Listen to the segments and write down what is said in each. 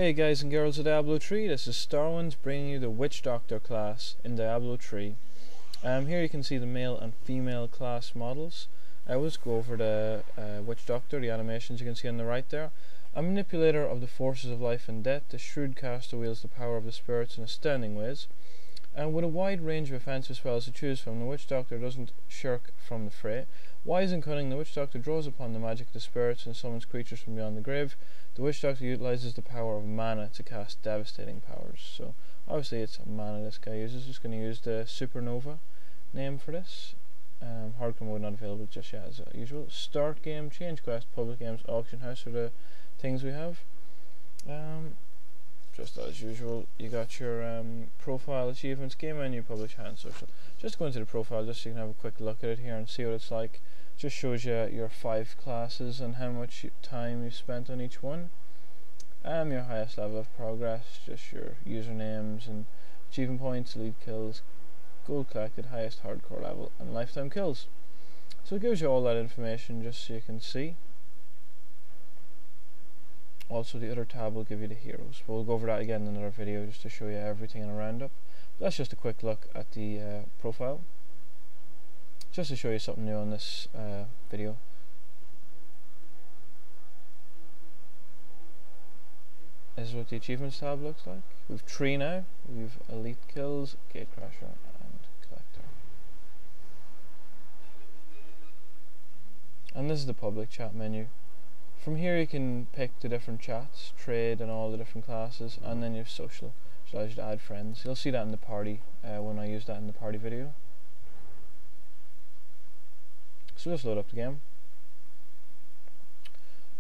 Hey guys and girls of Diablo 3, this is Starwinds bringing you the Witch Doctor class in Diablo 3. Here you can see the male and female class models. I will just go over the Witch Doctor, the animations you can see on the right there. A manipulator of the forces of life and death, the shrewd caster wields the power of the spirits in astounding ways. With a wide range of offensive spells to choose from, the Witch Doctor doesn't shirk from the fray. Wise and cunning, the Witch Doctor draws upon the magic of the spirits and summons creatures from beyond the grave. The Witch Doctor utilizes the power of mana to cast devastating powers. So obviously it's mana this guy uses. Just going to use the Supernova name for this. Hardcore mode not available just yet as usual. Start game, change quest, public games, auction house are the things we have. Just as usual, you got your profile, achievements, game menu, publish, and social. Just go into the profile just so you can have a quick look at it here and see what it's like. Just shows you your 5 classes and how much time you spent on each one. Your highest level of progress, just your usernames and achievement points, lead kills, gold collected, highest hardcore level, and lifetime kills. So it gives you all that information just so you can see. Also the other tab will give you the heroes. We'll go over that again in another video just to show you everything in a roundup. But that's just a quick look at the profile. Just to show you something new on this video. This is what the achievements tab looks like. We've 3 now. We've elite kills, gatecrasher, and collector. And this is the public chat menu. From here you can pick the different chats, trade and all the different classes, and then you have social, which allows you to add friends. You'll see that in the party when I use that in the party video. So let's load up the game.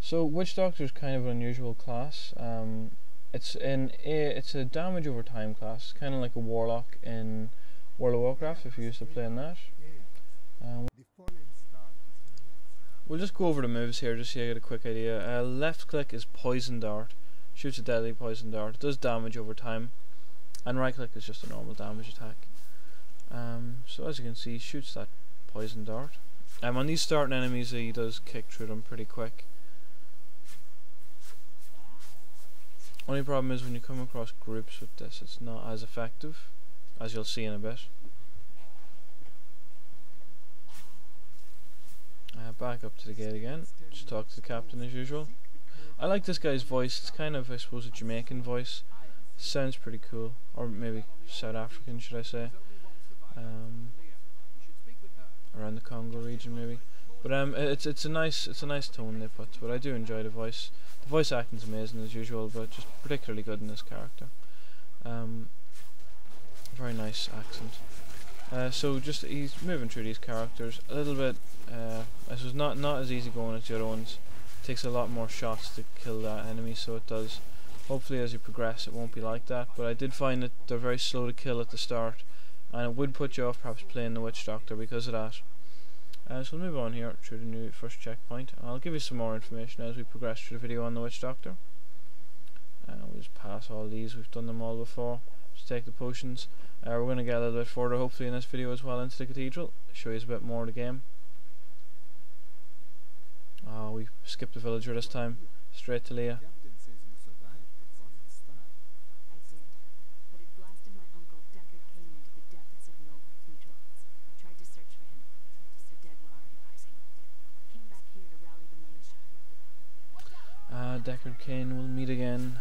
So Witch Doctor is kind of an unusual class. It's a damage over time class, kind of like a warlock in World of Warcraft if you used to play in that. We'll just go over the moves here just so you get a quick idea. Left click is poison dart, shoots a deadly poison dart. It does damage over time, and right click is just a normal damage attack. So as you can see, shoots that poison dart. On these starting enemies, he does kick through them pretty quick. Only problem is when you come across groups with this, it's not as effective, as you'll see in a bit. Back up to the gate again, just talk to the captain as usual. I like this guy's voice. It's kind of, I suppose, a Jamaican voice. Sounds pretty cool, or maybe South African, should I say? Around the Congo region, maybe. But it's a nice tone they put to it. I do enjoy the voice. The voice acting's amazing as usual, but just particularly good in this character. Very nice accent. So just he's moving through these characters a little bit. I suppose not as easy going as the other ones. It takes a lot more shots to kill that enemy, so it does. Hopefully as you progress it won't be like that, but I did find that they're very slow to kill at the start, and it would put you off perhaps playing the Witch Doctor because of that. So we'll move on here through the new first checkpoint. I'll give you some more information as we progress through the video on the Witch Doctor. We'll just pass all these, we've done them all before. Just take the potions. We're going to get a little bit further hopefully in this video as well into the cathedral, show you a bit more of the game. We skipped the villager this time, straight to Leah. Deckard Cain will meet again.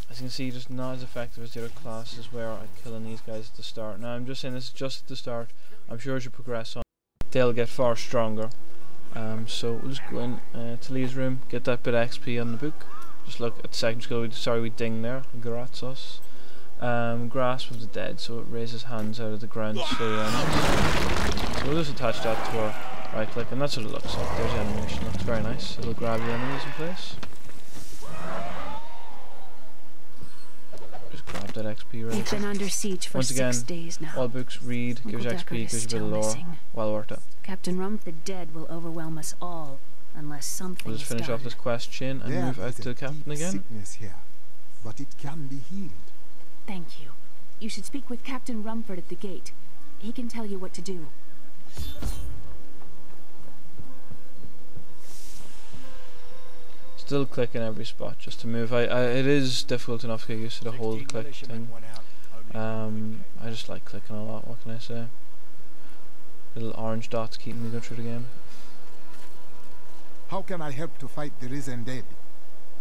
As you can see, just not as effective as the other classes where I'm killing these guys at the start. Now I'm just saying this is just at the start. I'm sure as you progress on, they'll get far stronger. So we'll just go in to Leah's room, get that bit of XP on the book. Just look at the second skill. Sorry we dinged there. Gratsos. Grasp of the dead, so it raises hands out of the ground slowly. So we'll just attach that to our right click, and that's what it looks like. There's the animation. Looks very nice. It'll grab the enemies in place. Just grab that XP right. We've been under siege for Once again, 6 days now. all books read, gives you XP, gives you a bit of lore. Missing. Well worth it. Captain Rump the dead will overwhelm us all unless something We'll just finish off this quest chain and move out to the captain again. Sickness here, but it can be healed. Thank you. You should speak with Captain Rumford at the gate. He can tell you what to do. Still clicking every spot just to move. It is difficult enough to get used to the hold click thing. I just like clicking a lot, what can I say? Little orange dots keeping me going through the game. How can I help to fight the risen dead?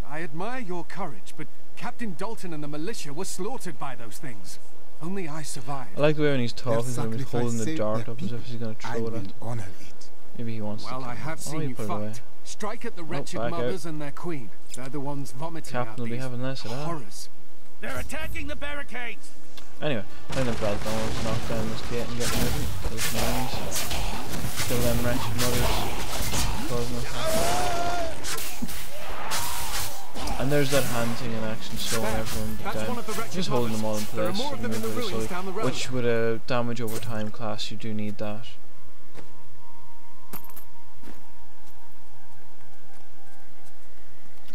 I admire your courage, but Captain Dalton and the militia were slaughtered by those things. Only I survived. I like the way when he's talking to him, he's holding the dart up as if he's going to throw it at. Honor it. Maybe he wants to. Well, I have seen you fight. Strike at the wretched mothers and their queen. They're the ones vomiting out Captain will be having less of that. Horrors. They're attacking the barricades! Anyway, I think the belt almost knock down this gate and get moving. Kill some enemies. Kill them wretched mothers. Causing us. And there's that hand thing in action, slowing everyone down. Just holding them all in place, so which with a damage over time class, you do need that.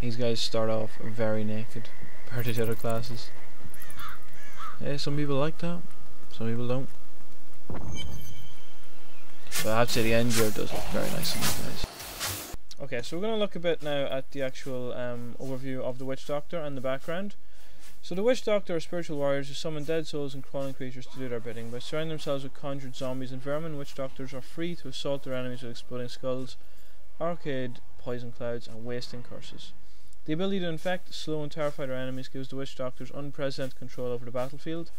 These guys start off very naked compared to the other classes. Yeah, some people like that, some people don't. But I have to say the end gear does look very nice on these guys. Okay, so we're going to look a bit now at the actual overview of the Witch Doctor and the background. So the Witch Doctor are spiritual warriors who summon dead souls and crawling creatures to do their bidding. By surrounding themselves with conjured zombies and vermin, Witch Doctors are free to assault their enemies with exploding skulls, arcade poison clouds, and wasting curses. The ability to infect, slow and terrify their enemies gives the Witch Doctors unprecedented control over the battlefield.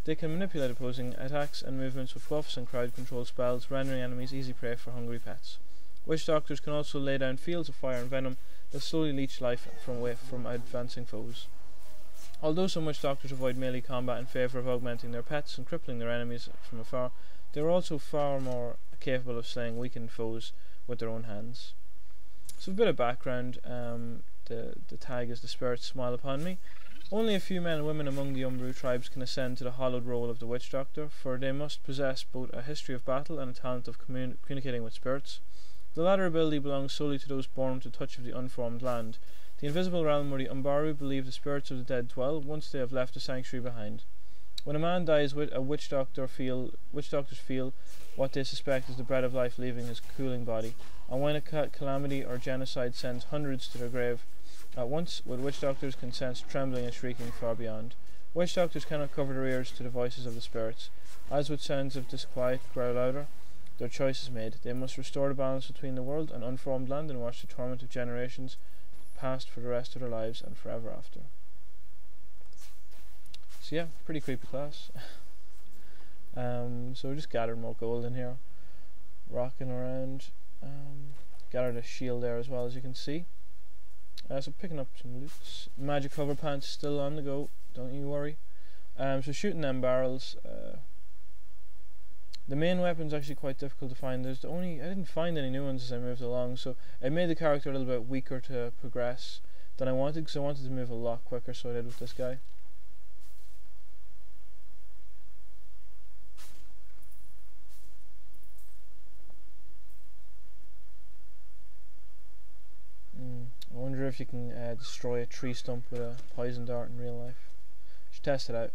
They can manipulate opposing attacks and movements with buffs and crowd control spells, rendering enemies easy prey for hungry pets. Witch Doctors can also lay down fields of fire and venom that slowly leech life from advancing foes. Although some Witch Doctors avoid melee combat in favour of augmenting their pets and crippling their enemies from afar, they are also far more capable of slaying weakened foes with their own hands. So a bit of background. The tag is "The Spirits Smile Upon Me." Only a few men and women among the Umbru tribes can ascend to the hallowed role of the Witch Doctor, for they must possess both a history of battle and a talent of communicating with spirits. The latter ability belongs solely to those born with the touch of the unformed land, the invisible realm where the Umbaru believe the spirits of the dead dwell once they have left the sanctuary behind. When a man dies, witch doctors feel what they suspect is the breath of life leaving his cooling body, and when a calamity or genocide sends hundreds to their grave at once, witch doctors can sense trembling and shrieking far beyond. Witch doctors cannot cover their ears to the voices of the spirits. As with sounds of disquiet grow louder, their choice is made. They must restore the balance between the world and unformed land and watch the torment of generations past for the rest of their lives and forever after. So yeah, pretty creepy class. So we just gathered more gold in here, rocking around. Gathered a shield there as well, as you can see. So picking up some loots. Magic hover pants still on the go, don't you worry. So shooting them barrels. The main weapon's actually quite difficult to find. I didn't find any new ones as I moved along, so it made the character a little bit weaker to progress than I wanted, because I wanted to move a lot quicker, so I did with this guy. I wonder if you can destroy a tree stump with a poison dart in real life. Should test it out.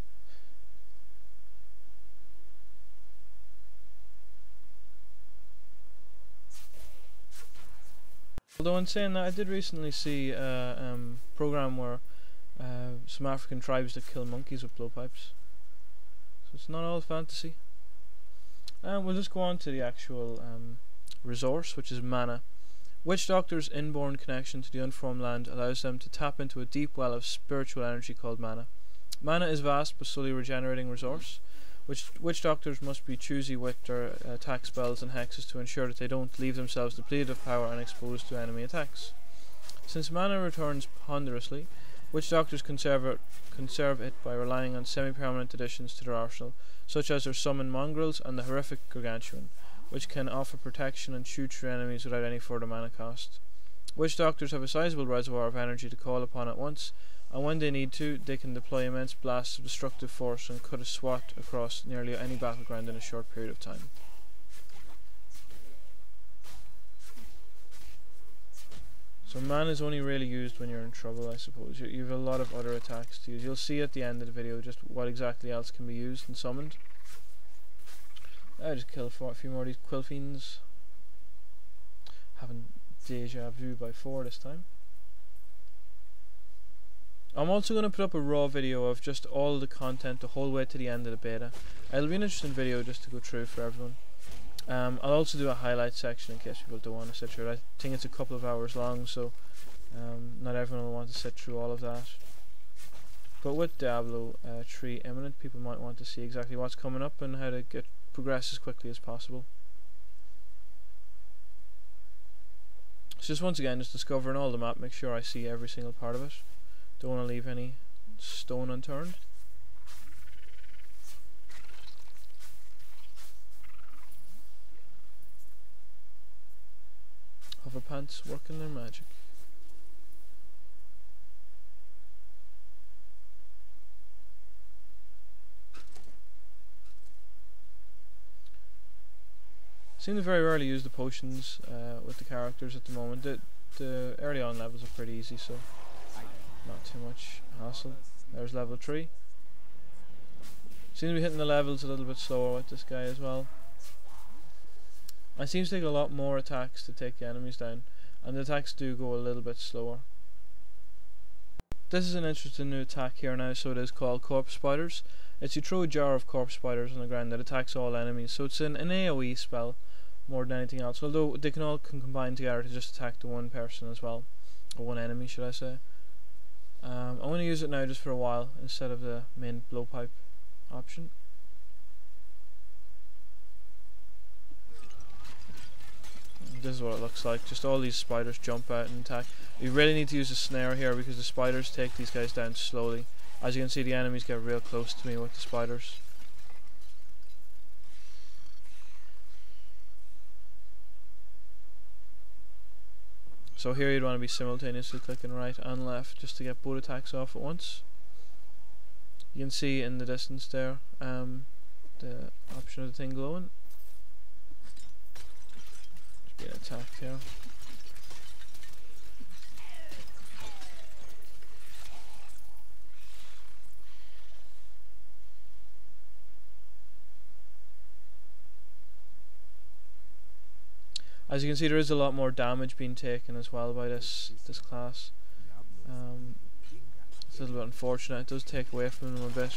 Although in saying that, I did recently see a program where some African tribes that kill monkeys with blowpipes. So it's not all fantasy. We'll just go on to the actual resource, which is mana. Witch Doctor's inborn connection to the unformed land allows them to tap into a deep well of spiritual energy called mana. Mana is vast but slowly regenerating resource. Witch Doctors must be choosy with their attack spells and hexes to ensure that they don't leave themselves depleted of power and exposed to enemy attacks. Since mana returns ponderously, Witch Doctors conserve it by relying on semi-permanent additions to their arsenal, such as their summon mongrels and the horrific gargantuan, which can offer protection and shoot through enemies without any further mana cost. Witch Doctors have a sizable reservoir of energy to call upon at once, and when they need to, they can deploy immense blasts of destructive force and cut a swath across nearly any battleground in a short period of time. So mana is only really used when you're in trouble, I suppose. You have a lot of other attacks to use. You'll see at the end of the video just what exactly else can be used and summoned. I just killed a few more of these quill fiends. Having deja vu by 4 this time. I'm also going to put up a raw video of just all the content the whole way to the end of the beta. It'll be an interesting video just to go through for everyone. I'll also do a highlight section in case people don't want to sit through it. I think it's a couple of hours long, so not everyone will want to sit through all of that. But with Diablo 3 imminent, people might want to see exactly what's coming up and how to progress as quickly as possible. So just once again, just discovering all the map, make sure I see every single part of it. Don't want to leave any stone unturned. Hoverpants working their magic. Seem to very rarely use the potions with the characters at the moment. The early on levels are pretty easy, so not too much hassle. There's level 3. Seems to be hitting the levels a little bit slower with this guy as well. It seems to take a lot more attacks to take the enemies down, and the attacks do go a little bit slower. This is an interesting new attack here now, so it is called corpse spiders. It's you throw a jar of corpse spiders on the ground that attacks all enemies, so it's an AoE spell more than anything else, although they can all combine together to just attack the one person as well, or one enemy should I say. I'm going to use it now just for a while instead of the main blowpipe option. This is what it looks like, just all these spiders jump out and attack. You really need to use a snare here because the spiders take these guys down slowly. As you can see, the enemies get real close to me with the spiders. So here you'd want to be simultaneously clicking right and left just to get both attacks off at once. You can see in the distance there the option of the thing glowing. Just being attacked here. As you can see, there is a lot more damage being taken as well by this class. It's a little bit unfortunate. It does take away from them a bit.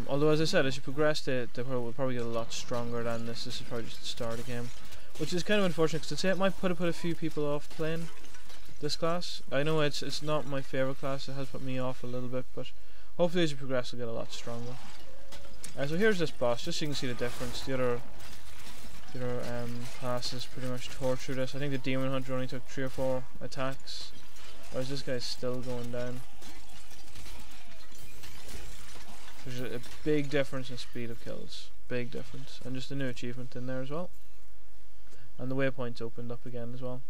Although, as I said, as you progress, they will probably get a lot stronger than this. This is probably just the start of the game, which is kind of unfortunate because I'd say it might put a few people off playing this class. I know it's not my favourite class. It has put me off a little bit, but hopefully as you progress, it'll get a lot stronger. So here's this boss, just so you can see the difference. The other classes pretty much torture this. I think the Demon Hunter only took 3 or 4 attacks, whereas this guy's still going down. There's a big difference in speed of kills, big difference, and just a new achievement in there as well. And the waypoints opened up again as well.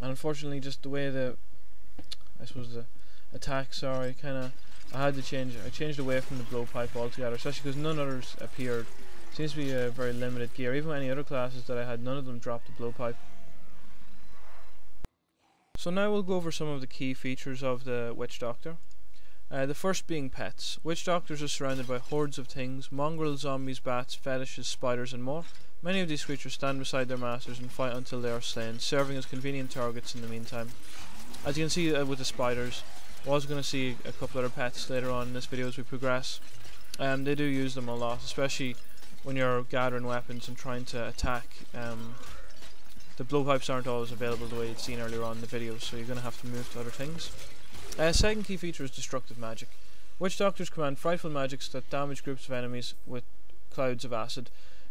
And unfortunately, just the way the attacks are, I changed away from the blowpipe altogether, especially because none others appeared. Seems to be a very limited gear. Even any other classes that I had, none of them dropped the blowpipe. So now we'll go over some of the key features of the Witch Doctor. The first being pets. Witch Doctors are surrounded by hordes of things: mongrels, zombies, bats, fetishes, spiders and more. Many of these creatures stand beside their masters and fight until they are slain, serving as convenient targets in the meantime. As you can see with the spiders, we're also going to see a couple other pets later on in this video as we progress. They do use them a lot, especially when you're gathering weapons and trying to attack. The blowpipes aren't always available the way you'd seen earlier on in the video, so you're going to have to move to other things. Second key feature is destructive magic. Witch Doctors command frightful magics that damage groups of enemies with clouds of acid,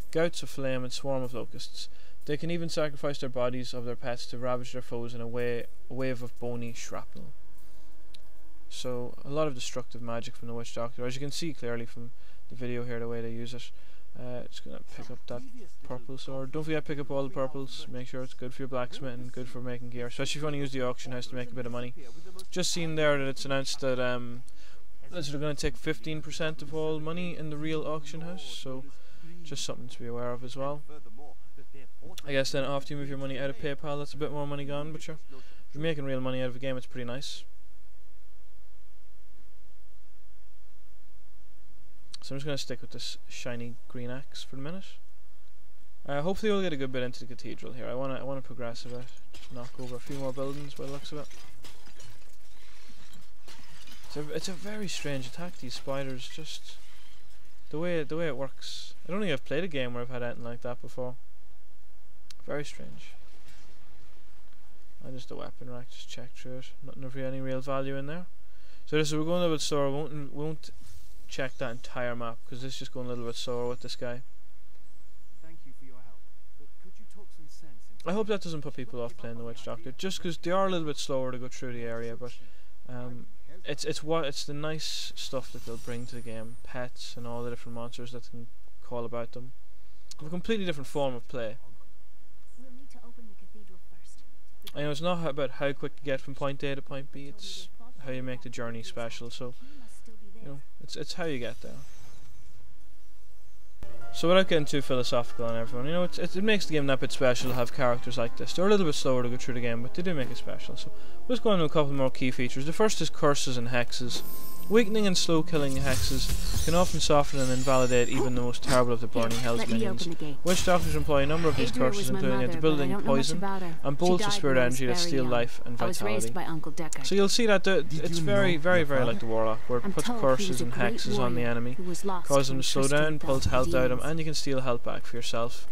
gouts of flame and swarm of locusts. They can even sacrifice their bodies of their pets to ravage their foes in a wave of bony shrapnel. So a lot of destructive magic from the Witch Doctor, as you can see clearly from the video here, the way they use it. Just gonna pick up that purple sword. Don't forget to pick up all the purples. Make sure it's good for your blacksmith and good for making gear, especially if you want to use the auction house to make a bit of money. Just seen there that it's announced that they're going to take 15% of all money in the real auction house, so just something to be aware of as well. I guess then after you move your money out of PayPal, that's a bit more money gone, but sure, if you're making real money out of a game, it's pretty nice. So I'm just going to stick with this shiny green axe for the minute. Hopefully we'll get a good bit into the cathedral here. I wanna progress a bit. Just knock over a few more buildings by the looks of it. It's a very strange attack, these spiders, just the way it works. I don't think I've played a game where I've had anything like that before. Very strange. And just a weapon rack, just check through it. Nothing of any real value in there. So this is, we're going a little bit slower. Won't check that entire map because this is just going a little bit slower with this guy. Thank you for your help. But could you talk some sense into I hope that doesn't put people off playing the Witch Doctor, just because they are a little bit slower to go through the area, but it's the nice stuff that they'll bring to the game, pets and all the different monsters that can call about them. A completely different form of play. We'll need to open the cathedral first. I know it's not about how quick you get from point A to point B, it's how you make the journey special, so you know, it's how you get there. So without getting too philosophical on everyone, you know, it makes the game that bit special to have characters like this. They're a little bit slower to go through the game, but they do make it special. So let's go into a couple more key features. The first is curses and hexes. Weakening and slow killing hexes can often soften and invalidate even the most terrible of the Burning Hell's minions. Witch Doctors employ a number of these curses, including into building poison and bolts of spirit energy that steal life and vitality. So you'll see that it's very like the Warlock, where it puts curses and hexes on the enemy, causes them to slow down, pulls health out of them, and you can steal health back for yourself.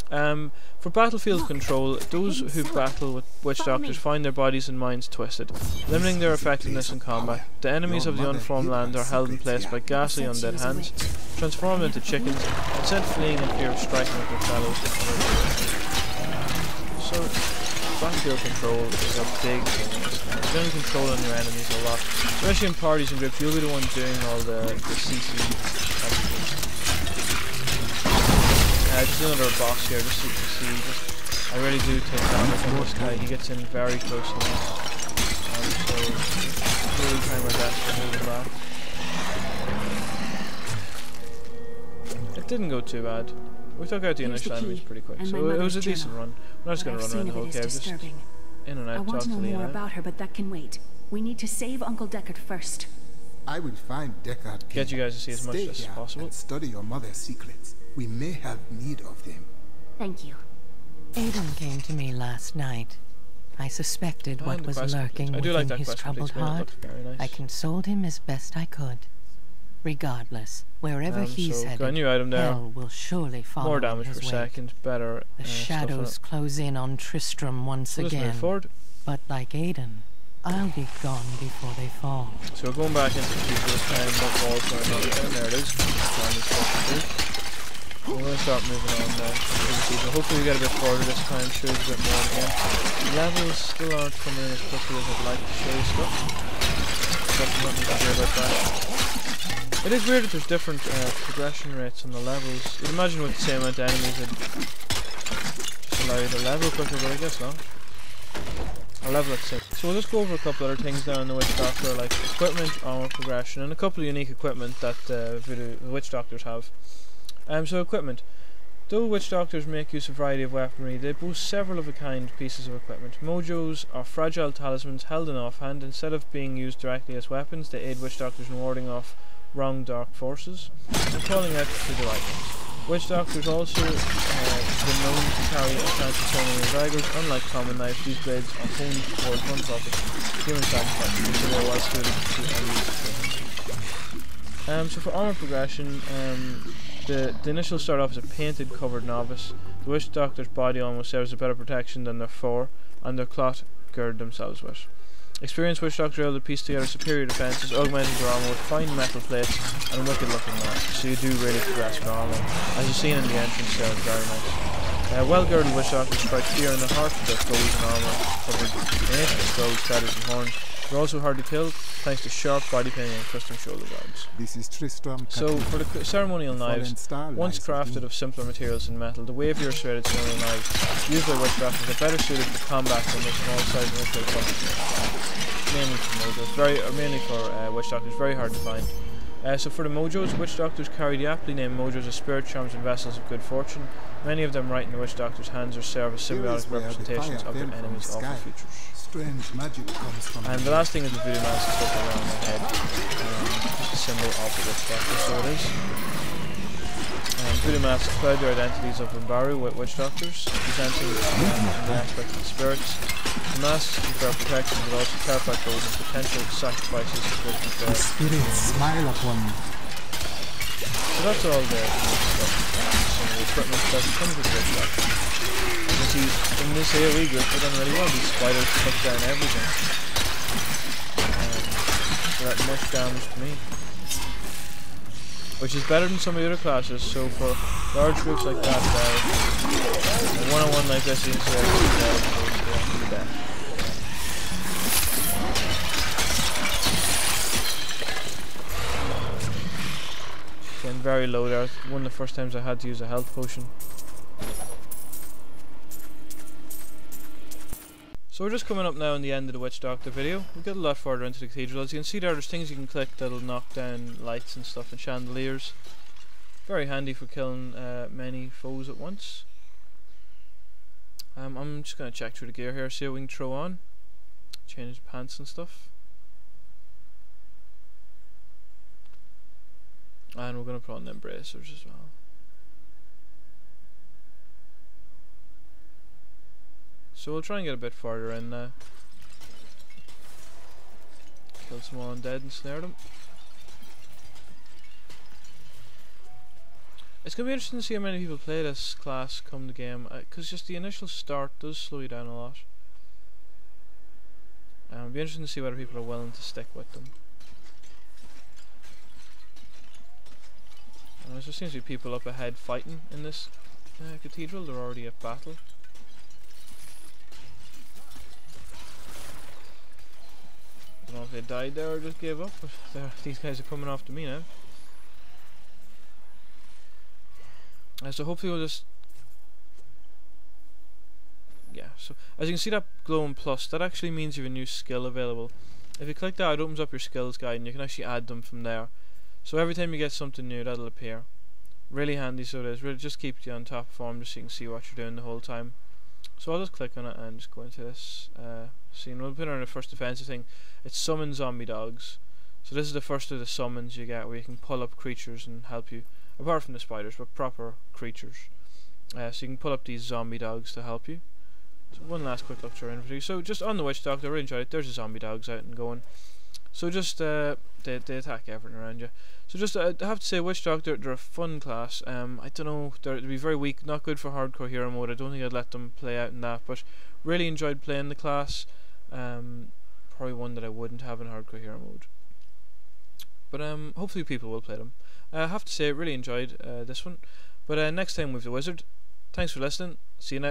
For battlefield control, those who battle with Witch Doctors find their bodies and minds twisted, limiting their effectiveness in combat. The enemies of the unformed land are held in place by ghastly undead hands, transformed into chickens, and sent fleeing in fear of striking with their fellows. So, battlefield control is a big thing in this game. You're going to control on your enemies a lot, especially in parties and groups. You'll be the one doing all the CC. Just another boss here, just so you can see. I really do take damage from this guy. He gets in very close to me. So really trying my best to move him back. It didn't go too bad. We took out the initial enemies pretty quick, so it was a decent run. We're not just going to run around the whole cave, just in and out, talk to Lena. I want to know more about her, but that can wait. We need to save Uncle Deckard first. I will find Deckard. Get you guys to see as much as possible. And study your mother's secrets. We may have need of them. Thank you. Aiden came to me last night. I suspected what was lurking within his troubled heart. I consoled him as best I could. Regardless, wherever he's headed, got a new item there. hell will surely follow more damage his per wake. second, better. The shadows close in on Tristram once again. But like Aiden, I'll be gone before they fall. So we're going back into the future this time, that wall's going on down. There it is. We're going to start moving on now. Hopefully we get a bit further this time, show you a bit more again. The levels still aren't coming in as quickly as I'd like to show you stuff. There's nothing to hear about that. It is weird that there's different progression rates on the levels. You'd imagine with the same amount of enemies it'd just allow you to level quicker, but I guess not. I'll level at 6. So we'll just go over a couple other things now in the Witch Doctor, like equipment, armor progression, and a couple of unique equipment that the Witch Doctors have. So equipment. Though Witch Doctors make use of a variety of weaponry, they boast several of a kind pieces of equipment. Mojos are fragile talismans held in offhand. Instead of being used directly as weapons, they aid Witch Doctors in warding off wrong dark forces and calling out to the right ones. Witch Doctors also been known to carry enchanted summoning daggers. Unlike common knives, these blades are honed towards one purpose: human sacrifice, so they're well suited to any use. So for armor progression, the initial start off as a painted covered novice. The Witch Doctor's body almost serves a better protection than their fur, and their cloth gird themselves with. Experienced Witch Doctors are able to piece together superior defences, augmenting their armour with fine metal plates and wicked looking masks, so you do really progress your armour. As you've seen in the entrance there, it's very nice. Well-girded Witch Doctors strike fear in the heart of their foes and armour, covered in ancient skulls, feathers and horns. They're also hard to kill, thanks to sharp body painting and custom shoulder guards. This is Tristram. So, for the ceremonial knives, once crafted of simpler materials than metal, the wavier serrated ceremonial knives used by Witch Doctors are better suited for combat than the small size military puppets. Mainly for Mojos, mainly for Witch Doctors, very hard to find. So for the Mojos, Witch Doctors carry the aptly named Mojos as spirit charms and vessels of good fortune. Many of them right in the Witch Doctor's hands or serve as symbiotic representations of their enemies' awful features. Strange magic comes from and the last thing is the voodoo mask is stuck around my head. Just a symbol of the Witch Doctor, so it is. Voodoo masks cloud the identities of Umbaru witch doctors, presenting the aspect of the spirits. The masks confer protection but also terrify those and potential sacrifices for the spirits smile upon me. So that's all the stuff, some of the equipment that comes with the witch doctor. You can see in this AoE group we're done really well. These spiders took down everything. So that much damage to me, which is better than some of the other classes. So for large groups like that, a one-on-one like this is the best. Again, very low there. One of the first times I had to use a health potion. So we're just coming up now on the end of the Witch Doctor video. We'll get a lot further into the cathedral. As you can see there's things you can click that'll knock down lights and stuff and chandeliers. Very handy for killing many foes at once. I'm just going to check through the gear here, see what we can throw on. Change the pants and stuff. And we're going to put on them bracers as well. So we'll try and get a bit further in now. Kill some more undead and snare them. It's going to be interesting to see how many people play this class come the game, because just the initial start does slow you down a lot. It'll be interesting to see whether people are willing to stick with them. There seems to be people up ahead fighting in this cathedral. They're already at battle. I don't know if they died there or just gave up, but these guys are coming after me now. So hopefully we'll just... Yeah, so as you can see that glowing plus, that actually means you have a new skill available. If you click that, it opens up your skills guide and you can actually add them from there. So every time you get something new, that'll appear. Really handy, so it is. Really just keeps you on top of form, just so you can see what you're doing the whole time. So I'll just click on it and just go into this scene. We'll put on the first defensive thing. It's summon zombie dogs. So this is the first of the summons you get where you can pull up creatures and help you. Apart from the spiders, but proper creatures. So you can pull up these zombie dogs to help you. So one last quick look through our inventory. So just on the Witch Doctor, I really enjoyed it. There's the zombie dogs out and going. So just they attack everything around you. So just I have to say, Witch Doctor, they're a fun class. I don't know, they'd be very weak, not good for hardcore hero mode. I don't think I'd let them play out in that, but really enjoyed playing the class. Probably one that I wouldn't have in hardcore hero mode. But hopefully people will play them. I have to say, I really enjoyed this one. But next time with the Wizard. Thanks for listening. See you next.